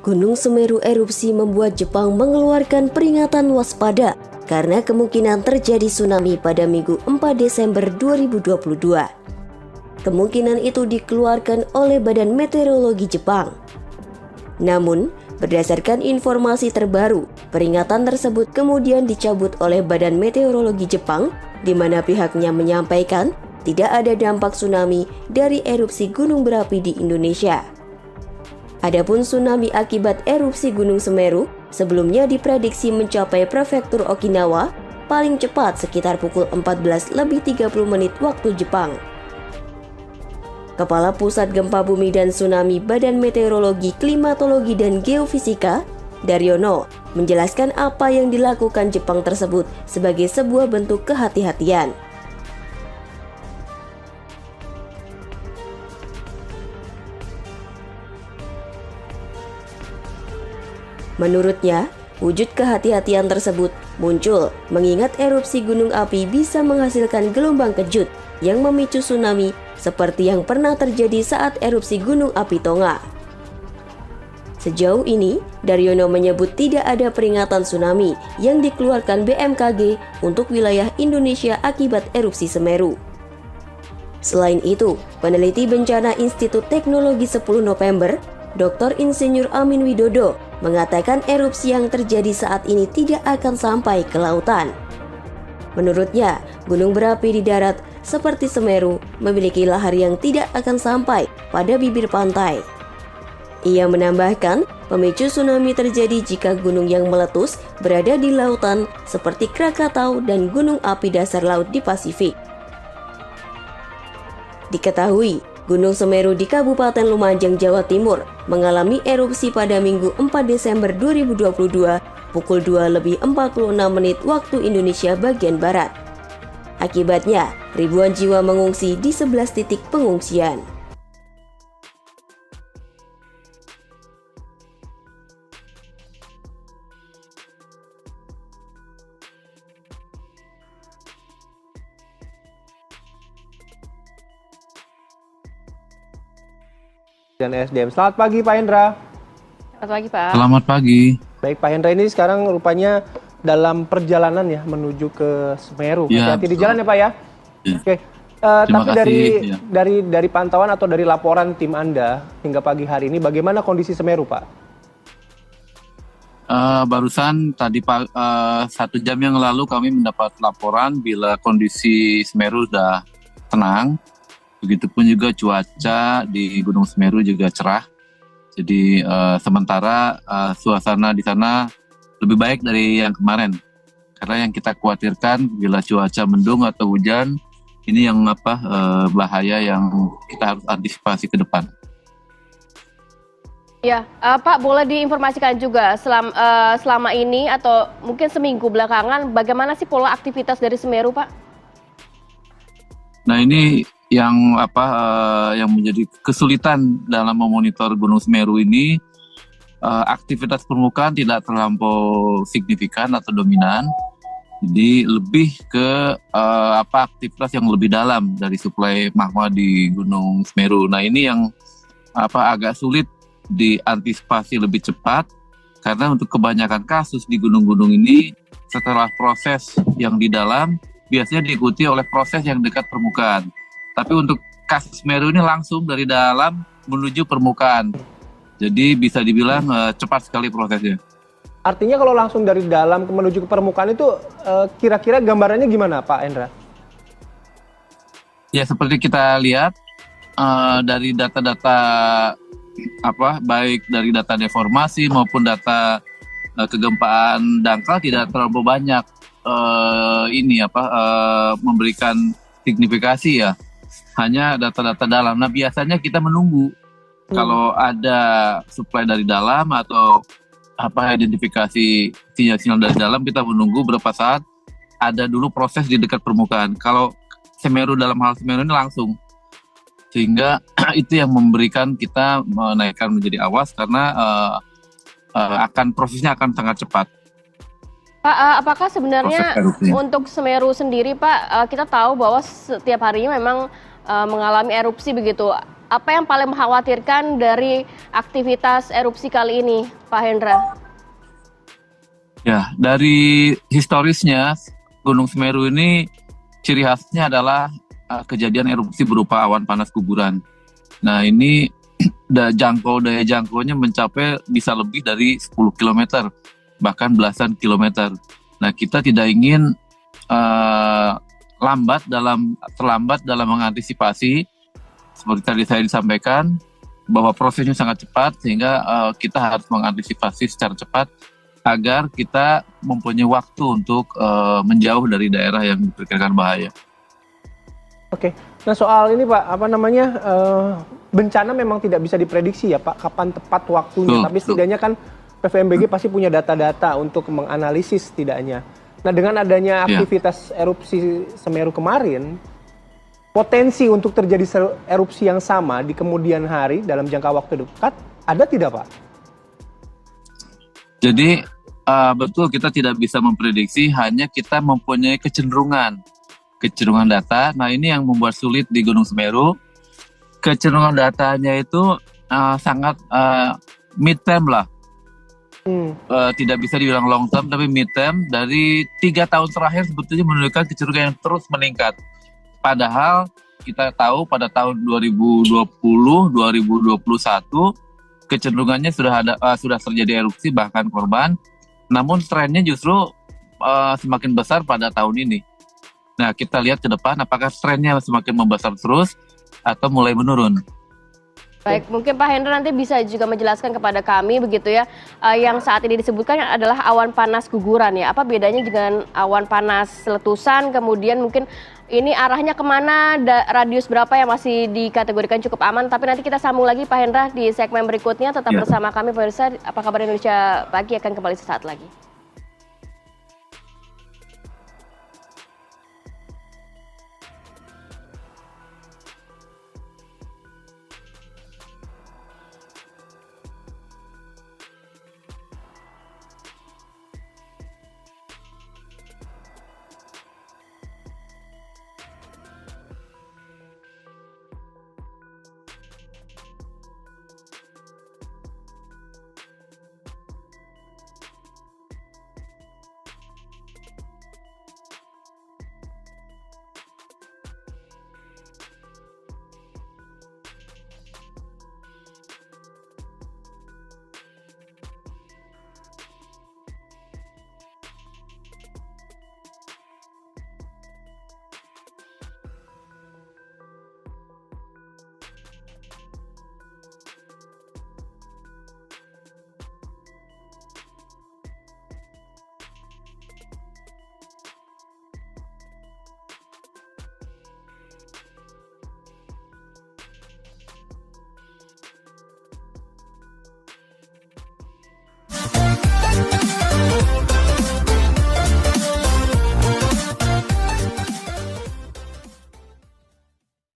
Gunung Semeru erupsi membuat Jepang mengeluarkan peringatan waspada karena kemungkinan terjadi tsunami pada Minggu 4 Desember 2022. Kemungkinan itu dikeluarkan oleh Badan Meteorologi Jepang. Namun, berdasarkan informasi terbaru, peringatan tersebut kemudian dicabut oleh Badan Meteorologi Jepang, di mana pihaknya menyampaikan tidak ada dampak tsunami dari erupsi gunung berapi di Indonesia. Adapun tsunami akibat erupsi Gunung Semeru sebelumnya diprediksi mencapai prefektur Okinawa paling cepat sekitar pukul 14:30 waktu Jepang. Kepala Pusat Gempa Bumi dan Tsunami Badan Meteorologi, Klimatologi dan Geofisika, Daryono, menjelaskan apa yang dilakukan Jepang tersebut sebagai sebuah bentuk kehati-hatian. Menurutnya, wujud kehati-hatian tersebut muncul mengingat erupsi gunung api bisa menghasilkan gelombang kejut yang memicu tsunami seperti yang pernah terjadi saat erupsi gunung api Tonga. Sejauh ini, Daryono menyebut tidak ada peringatan tsunami yang dikeluarkan BMKG untuk wilayah Indonesia akibat erupsi Semeru. Selain itu, peneliti bencana Institut Teknologi 10 November, Dr. Insinyur Amin Widodo, mengatakan erupsi yang terjadi saat ini tidak akan sampai ke lautan. Menurutnya, gunung berapi di darat seperti Semeru memiliki lahar yang tidak akan sampai pada bibir pantai. Ia menambahkan, pemicu tsunami terjadi jika gunung yang meletus berada di lautan seperti Krakatau dan gunung api dasar laut di Pasifik. Diketahui, Gunung Semeru di Kabupaten Lumajang, Jawa Timur mengalami erupsi pada Minggu 4 Desember 2022 pukul 2:46 waktu Indonesia bagian Barat. Akibatnya, ribuan jiwa mengungsi di 11 titik pengungsian. Dan SDM. Selamat pagi Pak Hendra. Selamat pagi Pak. Selamat pagi. Baik Pak Hendra, ini sekarang rupanya dalam perjalanan ya menuju ke Semeru. Ya, hati-hati di jalan ya Pak ya. Ya. Oke. Terima Tapi kasih. dari pantauan atau dari laporan tim Anda hingga pagi hari ini, bagaimana kondisi Semeru Pak? Barusan tadi 1 jam yang lalu kami mendapat laporan bila kondisi Semeru sudah tenang. Begitupun juga cuaca di Gunung Semeru juga cerah. Jadi sementara suasana di sana lebih baik dari yang kemarin. Karena yang kita khawatirkan bila cuaca mendung atau hujan, ini yang bahaya yang kita harus antisipasi ke depan. Ya, Pak, boleh diinformasikan juga selama ini atau mungkin seminggu belakangan bagaimana sih pola aktivitas dari Semeru, Pak? Nah, ini yang yang menjadi kesulitan dalam memonitor Gunung Semeru ini, aktivitas permukaan tidak terlampau signifikan atau dominan. Jadi lebih ke aktivitas yang lebih dalam dari suplai magma di Gunung Semeru. Nah, ini yang agak sulit diantisipasi lebih cepat karena untuk kebanyakan kasus di gunung-gunung ini setelah proses yang di dalam biasanya diikuti oleh proses yang dekat permukaan. Tapi untuk kasus Semeru ini langsung dari dalam menuju permukaan. Jadi bisa dibilang cepat sekali prosesnya. Artinya kalau langsung dari dalam menuju ke permukaan itu kira-kira gambarannya gimana Pak Hendra? Ya seperti kita lihat dari data-data baik dari data deformasi maupun data kegempaan dangkal tidak terlalu banyak memberikan signifikasi ya. Hanya data-data dalam. Nah biasanya kita menunggu kalau ada supply dari dalam atau identifikasi sinyal-sinyal dari dalam, kita menunggu berapa saat ada dulu proses di dekat permukaan. Kalau Semeru, dalam hal Semeru ini langsung, sehingga itu yang memberikan kita menaikkan menjadi awas karena prosesnya akan sangat cepat. Pak, apakah sebenarnya untuk Semeru sendiri Pak, kita tahu bahwa setiap harinya memang mengalami erupsi begitu. Apa yang paling mengkhawatirkan dari aktivitas erupsi kali ini, Pak Hendra? Ya, dari historisnya Gunung Semeru ini ciri khasnya adalah kejadian erupsi berupa awan panas guguran. Nah, ini daya jangkaunya mencapai bisa lebih dari 10 km, bahkan belasan kilometer. Nah, kita tidak ingin terlambat dalam mengantisipasi. Seperti tadi saya disampaikan, bahwa prosesnya sangat cepat, sehingga kita harus mengantisipasi secara cepat agar kita mempunyai waktu untuk menjauh dari daerah yang diperkirakan bahaya. Oke, nah soal ini Pak, bencana memang tidak bisa diprediksi ya Pak, kapan tepat waktunya. Tapi setidaknya kan PVMBG pasti punya data-data untuk menganalisis setidaknya. Nah, dengan adanya aktivitas erupsi Semeru kemarin, potensi untuk terjadi erupsi yang sama di kemudian hari dalam jangka waktu dekat ada tidak Pak? Jadi betul, kita tidak bisa memprediksi, hanya kita mempunyai kecenderungan data. Nah, ini yang membuat sulit di Gunung Semeru. Kecenderungan datanya itu sangat mid term lah. Tidak bisa dibilang long term, tapi mid term. Dari 3 tahun terakhir sebetulnya menunjukkan kecenderungan yang terus meningkat. Padahal kita tahu pada tahun 2020, 2021 kecenderungannya sudah terjadi erupsi bahkan korban. Namun trennya justru semakin besar pada tahun ini. Nah, kita lihat ke depan apakah trennya semakin membesar terus atau mulai menurun. Baik, mungkin Pak Hendra nanti bisa juga menjelaskan kepada kami begitu ya, yang saat ini disebutkan adalah awan panas guguran ya. Apa bedanya dengan awan panas letusan, kemudian mungkin ini arahnya kemana, radius berapa yang masih dikategorikan cukup aman. Tapi nanti kita sambung lagi Pak Hendra di segmen berikutnya. Tetap bersama kami pemirsa, Apa Kabar Indonesia Pagi akan kembali sesaat lagi.